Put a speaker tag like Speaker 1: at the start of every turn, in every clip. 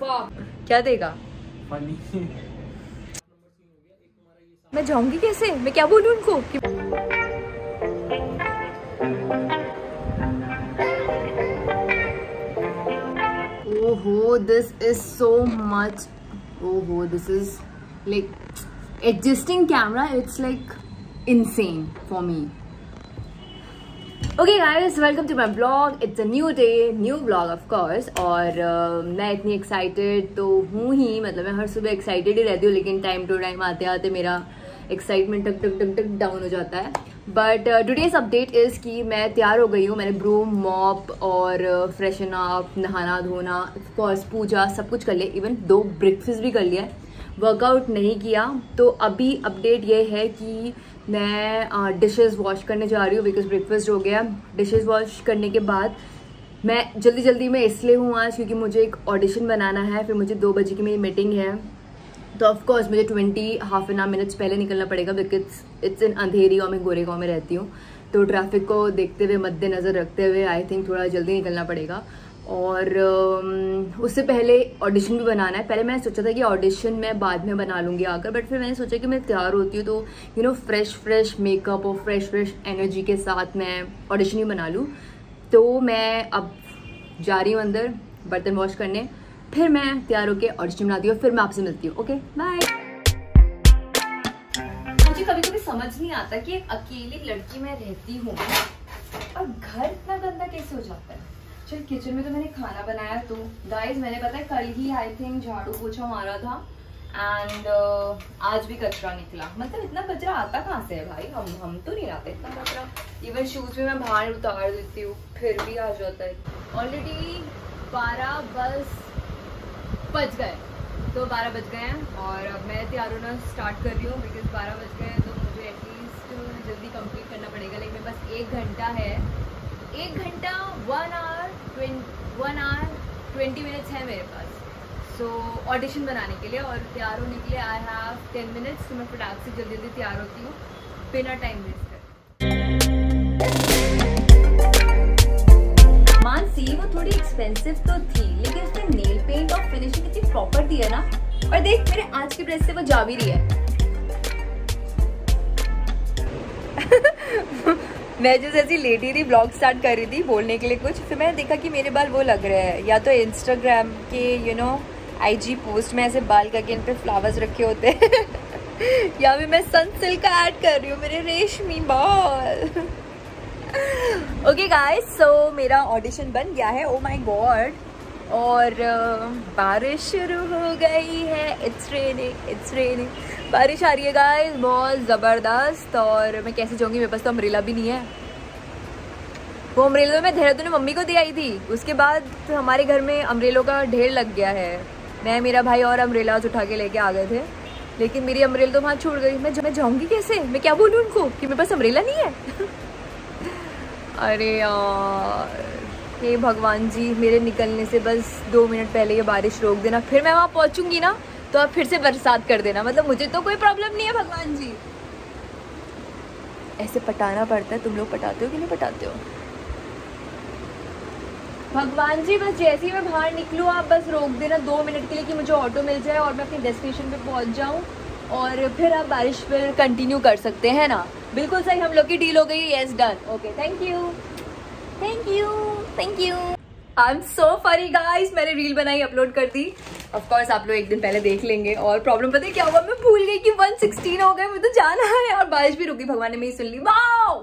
Speaker 1: क्या देगा? मैं जाऊंगी कैसे? मैं क्या बोलूं उनको कि... ओहो, दिस इज सो मच. ओहो, this is like adjusting camera. It's like insane for me. Okay guys, welcome to my vlog. It's a new day, new vlog of course. और मैं इतनी excited तो हूँ ही, मतलब मैं हर सुबह excited ही रहती हूँ, लेकिन time to time आते आते मेरा excitement टक टक टक टक डाउन हो जाता है. But today's update is कि मैं तैयार हो गई हूँ. मैंने broom, mop और freshen up, नहाना धोना, of course पूजा सब कुछ कर लिया. Even 2 breakfast भी कर लिया है. वर्कआउट नहीं किया. तो अभी अपडेट ये है कि मैं डिशेस वॉश करने जा रही हूँ बिकॉज ब्रेकफास्ट हो गया. डिशेस वॉश करने के बाद मैं जल्दी में इसलिए हूँ आज क्योंकि मुझे एक ऑडिशन बनाना है. फिर मुझे 2 बजे की मेरी मीटिंग है, तो ऑफकोर्स मुझे हाफ एन आवर मिनट्स पहले निकलना पड़ेगा बिकॉज इट्स इन अंधेरी और मैं गोरेगांव में रहती हूँ. तो ट्रैफिक को देखते हुए, मद्देनज़र रखते हुए आई थिंक थोड़ा जल्दी निकलना पड़ेगा. और उससे पहले ऑडिशन भी बनाना है. पहले मैंने सोचा था कि ऑडिशन मैं बाद में बना लूँगी आकर, बट फिर मैंने सोचा कि मैं तैयार होती हूँ तो यू नो फ्रेश मेकअप और फ्रेश एनर्जी के साथ मैं ऑडिशन ही बना लूँ. तो मैं अब जा रही हूँ अंदर बर्तन वॉश करने, फिर मैं तैयार होकर ऑडिशन बनाती हूँ, फिर मैं आपसे मिलती हूँ. Okay bye. मुझे कभी कभी समझ नहीं आता कि एक अकेली लड़की मैं रहती हूँ और घर इतना गंदा कैसे हो जाता है. चल किचन में तो मैंने खाना बनाया. तो गाइस मैंने पता है कल ही आई थिंक झाड़ू पोछा मारा था एंड आज भी कचरा निकला. मतलब इतना कचरा आता कहाँ से है भाई? हम तो नहीं लाते इतना कचरा. इवन शूज भी मैं बाहर उतार देती हूँ फिर भी आ जाता है. ऑलरेडी 12 बज गए, तो 12 बज गए हैं और अब मैं तैयार होना स्टार्ट कर रही हूँ बिकॉज 12 बज गए हैं तो मुझे एटलीस्ट जल्दी कंप्लीट करना पड़ेगा. लेकिन बस 1 घंटा है, 1 घंटा 1 hour 20 minutes है मेरे पास. सो ऑडिशन बनाने के लिए और तैयार होने के लिए आई हैव 10 minutes. तो मैं फटाक से जल्दी तैयार होती हूँ बिना टाइम वेस्ट कर. मानसी वो थोड़ी एक्सपेंसिव तो थी लेकिन उसने नेल पेंट और फिनिशिंग इतनी प्रॉपर दी है ना. और देख मेरे आज के ड्रेस से वो जा भी रही है. मैं जो जैसी लेटी थी ब्लॉग स्टार्ट कर रही थी बोलने के लिए कुछ, फिर मैंने देखा कि मेरे बाल वो लग रहे हैं या तो इंस्टाग्राम के यू नो IG पोस्ट में ऐसे बाल करके इन पे फ्लावर्स रखे होते हैं या फिर मैं सनसिल्क का ऐड कर रही हूँ मेरे रेशमी बाल. ओके गाइस, सो मेरा ऑडिशन बन गया है. Oh my God. और बारिश शुरू हो गई है. It's raining. बारिश आ रही है गाइस बहुत ज़बरदस्त. और मैं कैसे जाऊँगी? मेरे पास तो अम्ब्रेला भी नहीं है. वो अम्ब्रेला तो मैं देहरादून में मम्मी को दे आई थी, उसके बाद हमारे घर में अम्ब्रेलों का ढेर लग गया है. मैं मेरा भाई और अम्ब्रेला उठा के लेके आ गए थे, लेकिन मेरी अम्ब्रेला तो वहाँ छूट गई. मैं जाऊँगी कैसे? मैं क्या बोलूँ उनको कि मेरे पास अम्ब्रेला नहीं है? अरे यार, हे भगवान जी, मेरे निकलने से बस 2 मिनट पहले ये बारिश रोक देना. फिर मैं वहाँ पहुँचूँगी ना तो आप फिर से बरसात कर देना. मतलब मुझे तो कोई प्रॉब्लम नहीं है. भगवान जी ऐसे पटाना पड़ता है. तुम लोग पटाते हो कि नहीं पटाते हो? भगवान जी बस जैसे ही मैं बाहर निकलूँ आप बस रोक देना 2 मिनट के लिए कि मुझे ऑटो मिल जाए और मैं अपनी डेस्टिनेशन पे पहुँच जाऊँ और फिर आप बारिश पर कंटिन्यू कर सकते हैं ना. बिल्कुल सही, हम लोग की डील हो गई. Yes done. Okay thank you. I am so funny guys. मैंने रील बनाई अपलोड कर दी. ऑफ कोर्स आप लोग एक दिन पहले देख लेंगे. और प्रॉब्लम पता है क्या हुआ? मैं भूल गई कि 1:16 हो गए, मुझे तो जाना है और बारिश भी रुकी. भगवान ने मेरी सुन ली. Wow,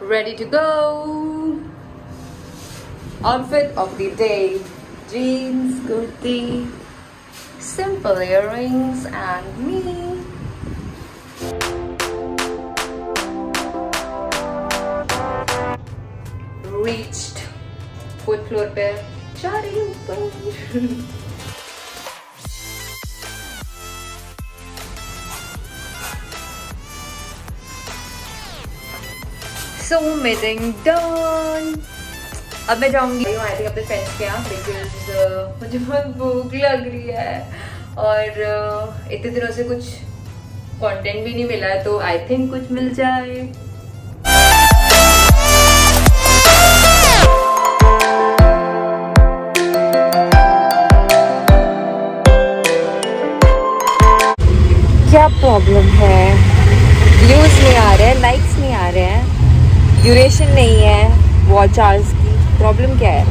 Speaker 1: ready to go. Outfit of the day, jeans, kurti, simple earrings and me. Reached fourth floor पे जा रही हूँ ऊपर. So meeting done. अब मैं जाऊँगी आई थिंक अपने फ्रेंड्स के यहाँ बिकॉज मुझे बहुत भूख लग रही है और इतने दिनों से कुछ कंटेंट भी नहीं मिला है तो आई थिंक कुछ मिल जाए. प्रॉब्लम है? व्यूज नहीं आ रहे हैं, लाइक्स नहीं आ रहे हैं, ड्यूरेशन नहीं है वॉच आवर्स की, प्रॉब्लम क्या है?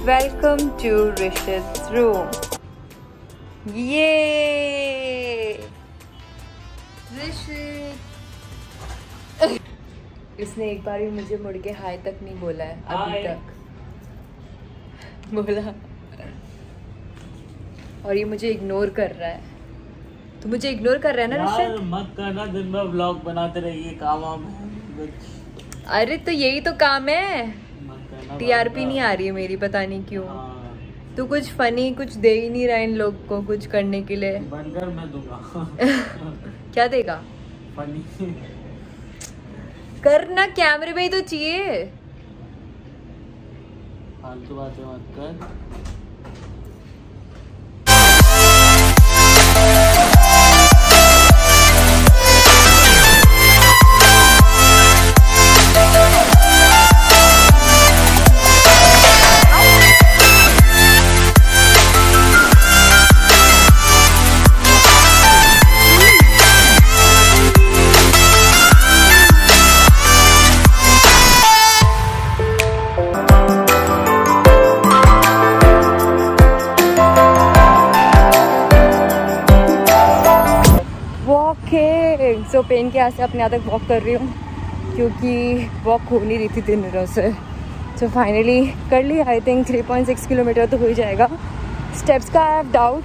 Speaker 1: Welcome to Rishit's room. ये ऋषित इसने एक बार भी मुझे मुड़ के हाय तक नहीं बोला है अभी तक। बोला और ये मुझे इग्नोर कर रहा है। तो मुझे इग्नोर कर रहा है ना ऋषित?
Speaker 2: मत करना, दिन भर व्लॉग बनाते रहिए, काम वाम।
Speaker 1: अरे तो यही तो काम है। टीआरपी नहीं आ रही है मेरी, पता नहीं क्यों। तू कुछ फनी कुछ दे ही नहीं रहा इन लोग को कुछ करने के लिए।
Speaker 2: बनकर मैं दूंगा।
Speaker 1: क्या देगा?
Speaker 2: फनी
Speaker 1: करना, कैमरे में ही तो चाहिए।
Speaker 2: फालतू बातें मत कर।
Speaker 1: सो पेन के यहाँ से अपने यहाँ तक वॉक कर रही हूँ क्योंकि वॉक हो नहीं रही थी 3 दिनों से। सो फाइनली कर ली। आई थिंक 3.6 किलोमीटर तो हो ही जाएगा। स्टेप्स का आई हैव डाउट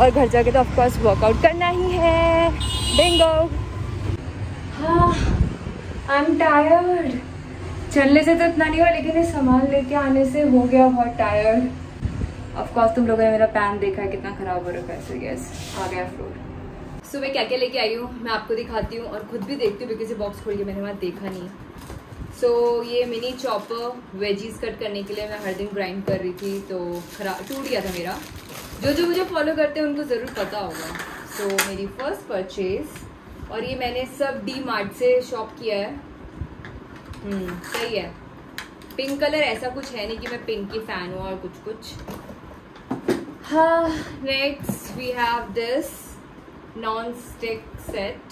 Speaker 1: और घर जाके तो ऑफकोर्स वर्कआउट करना ही है। बिंगो। हाँ आई एम टायर्ड। चलने से तो इतना नहीं हुआ लेकिन ये सामान लेके आने से हो गया बहुत टायर्ड। ऑफकोर्स तुम लोगों ने मेरा पैन देखा है कितना ख़राब हो रखा है। सो यस आ गया फ्लोर। सो मैं क्या क्या लेके आई हूँ मैं आपको दिखाती हूँ और खुद भी देखती हूँ बिकॉज ये बॉक्स खोल के मैंने वहाँ देखा नहीं। सो ये मिनी चॉपर वेजीज कट करने के लिए मैं हर दिन ग्राइंड कर रही थी तो खराब टूट गया था मेरा। जो मुझे फॉलो करते हैं उनको ज़रूर पता होगा। सो मेरी फर्स्ट परचेज और ये मैंने सब डी मार्ट से शॉप किया है। सही है। पिंक कलर ऐसा कुछ है नहीं कि मैं पिंक की फ़ैन हूँ और कुछ। हाँ next we have this non stick set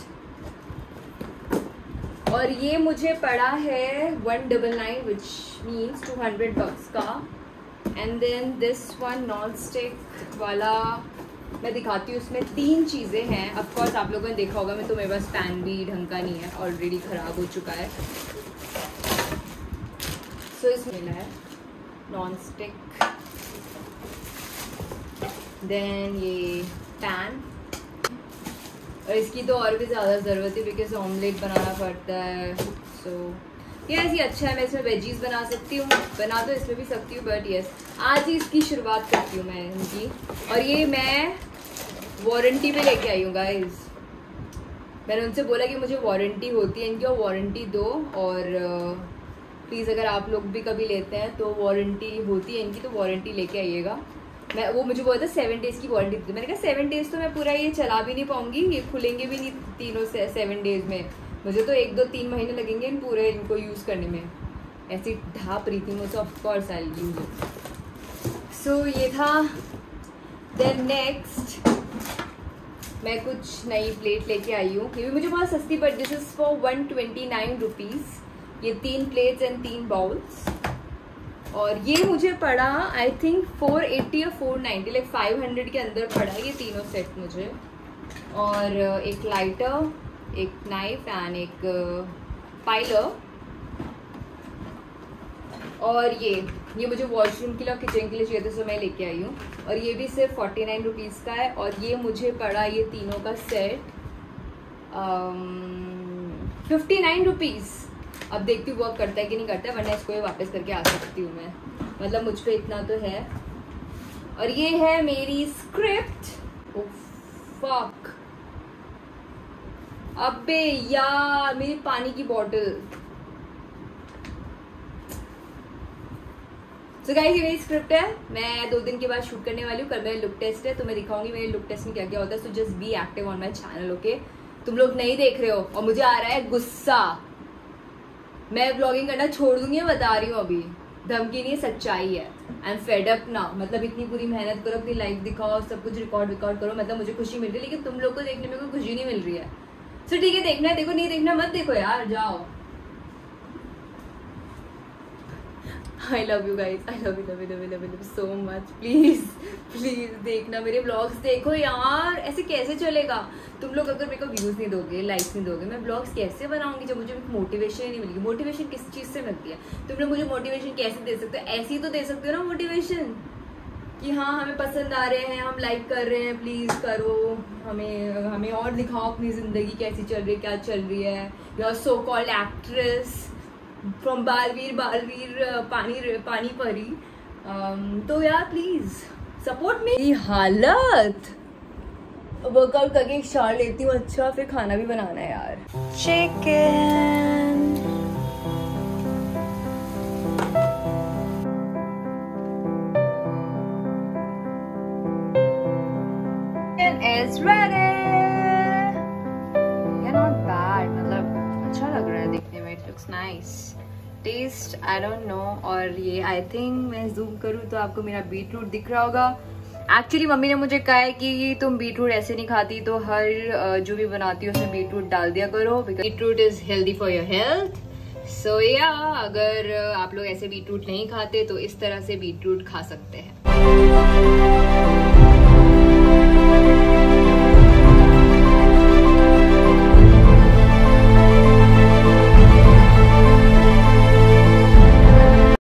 Speaker 1: और ये मुझे पड़ा है 199 विच मीन्स 200 bucks का। And then this one non stick वाला मैं दिखाती हूँ। उसमें 3 चीज़ें हैं। ऑफकोर्स आप लोगों ने देखा होगा मैं तो मेरे पास पैन भी ढंग का नहीं है, ऑलरेडी ख़राब हो चुका है। सो इसमें मिला है नॉन स्टिक, देन ये पैन और इसकी तो और भी ज़्यादा ज़रूरत है बिकॉज ऑमलेट बनाना पड़ता है। सो ये ऐसी अच्छा है। मैं इसमें वेजीज बना सकती हूँ, बना तो इसमें भी सकती हूँ बट यस आज ही इसकी शुरुआत करती हूँ मैं इनकी। और ये मैं वारंटी पे लेके आई हूँ गाइज। मैंने उनसे बोला कि मुझे वारंटी होती है इनकी और वारंटी दो और प्लीज़ अगर आप लोग भी कभी लेते हैं तो वारंटी होती है इनकी तो वारंटी लेके आइएगा। मैं वो मुझे बोला था 7 डेज़ की वारंटी थी। मैंने कहा 7 डेज़ तो मैं पूरा ये चला भी नहीं पाऊंगी, ये खुलेंगे भी नहीं तीनों से 7 डेज़ में। मुझे तो 1, 2, 3 महीने लगेंगे इन पूरे इनको यूज़ करने में। ऐसी ढाप रही थी मुझे। Of course I use it. So ये था। देन नेक्स्ट मैं कुछ नई प्लेट लेके आई हूँ। ये भी मुझे बहुत सस्ती पड़ी। This is for 129 rupees. ये 3 प्लेट्स एंड 3 बाउल्स और ये मुझे पड़ा आई थिंक 480 या 490 लाइक 500 के अंदर पड़ा ये तीनों सेट मुझे। और एक लाइटर, एक नाइफ एंड एक पाइलर। और ये मुझे वॉशरूम के लिए और किचन के लिए चाहिए था सो मैं लेके आई हूँ। और ये भी सिर्फ 49 रुपीज़ का है। और ये मुझे पड़ा ये तीनों का सेट 59 रुपीज़। अब देखती हूँ वर्क करता है कि नहीं करता है वरना इसको वापस करके आ सकती हूँ मैं। मतलब मुझ पे इतना तो है। और ये है मेरी स्क्रिप्ट। Oh fuck. अबे यार मेरी पानी की बॉटल। सो गाइस ये मेरी स्क्रिप्ट है। मैं 2 दिन के बाद शूट करने वाली हूँ। कल मेरा लुक टेस्ट है तो मैं दिखाऊंगी मेरे लुक टेस्ट में क्या क्या होता है। So just be active on my channel okay. तुम लोग नहीं देख रहे हो और मुझे आ रहा है गुस्सा। मैं व्लॉगिंग करना छोड़ दूंगी, मैं बता रही हूँ अभी, धमकी नहीं, सच्चाई है। आई एम फेड अप ना, मतलब इतनी पूरी मेहनत करो, अपनी लाइफ दिखाओ, सब कुछ रिकॉर्ड करो, मतलब मुझे खुशी मिल रही है, लेकिन तुम लोग को देखने में कोई खुशी नहीं मिल रही है। सो ठीक है, देखना है देखो, नहीं देखना मत देखो यार, जाओ। I love you guys, I love you so much. Please देखना मेरे ब्लॉग्स, देखो यार, ऐसे कैसे चलेगा? तुम लोग अगर मेरे को व्यूज नहीं दोगे, लाइक्स नहीं दोगे, मैं ब्लॉग्स कैसे बनाऊंगी जब मुझे मोटिवेशन ही नहीं मिलेगी? मोटिवेशन किस चीज़ से मिलती है? तुम लोग मुझे मोटिवेशन कैसे दे सकते हो? ऐसे ही तो दे सकते हो ना मोटिवेशन, कि हाँ हमें पसंद आ रहे हैं, हम लाइक कर रहे हैं, प्लीज करो, हमें और दिखाओ अपनी जिंदगी कैसी चल रही है, क्या चल रही है। You are so called actress from Baalveer Paani Pari, तो यार प्लीज सपोर्ट मी। हालत वर्कआउट करके एक शार लेती हूँ, अच्छा फिर खाना भी बनाना है यार। Chicken is ready. Yeah, not bad, मतलब अच्छा लग रहा है देखने में, it looks nice. Taste I don't know, और ये I think मैं zoom करूँ तो आपको मेरा बीटरूट दिख रहा होगा। एक्चुअली मम्मी ने मुझे कहा है कि तुम बीटरूट ऐसे नहीं खाती, तो हर जो भी बनाती हो उसमें बीटरूट डाल दिया करो, because beetroot is healthy for your health. So या अगर आप लोग ऐसे बीटरूट नहीं खाते तो इस तरह से बीटरूट खा सकते हैं।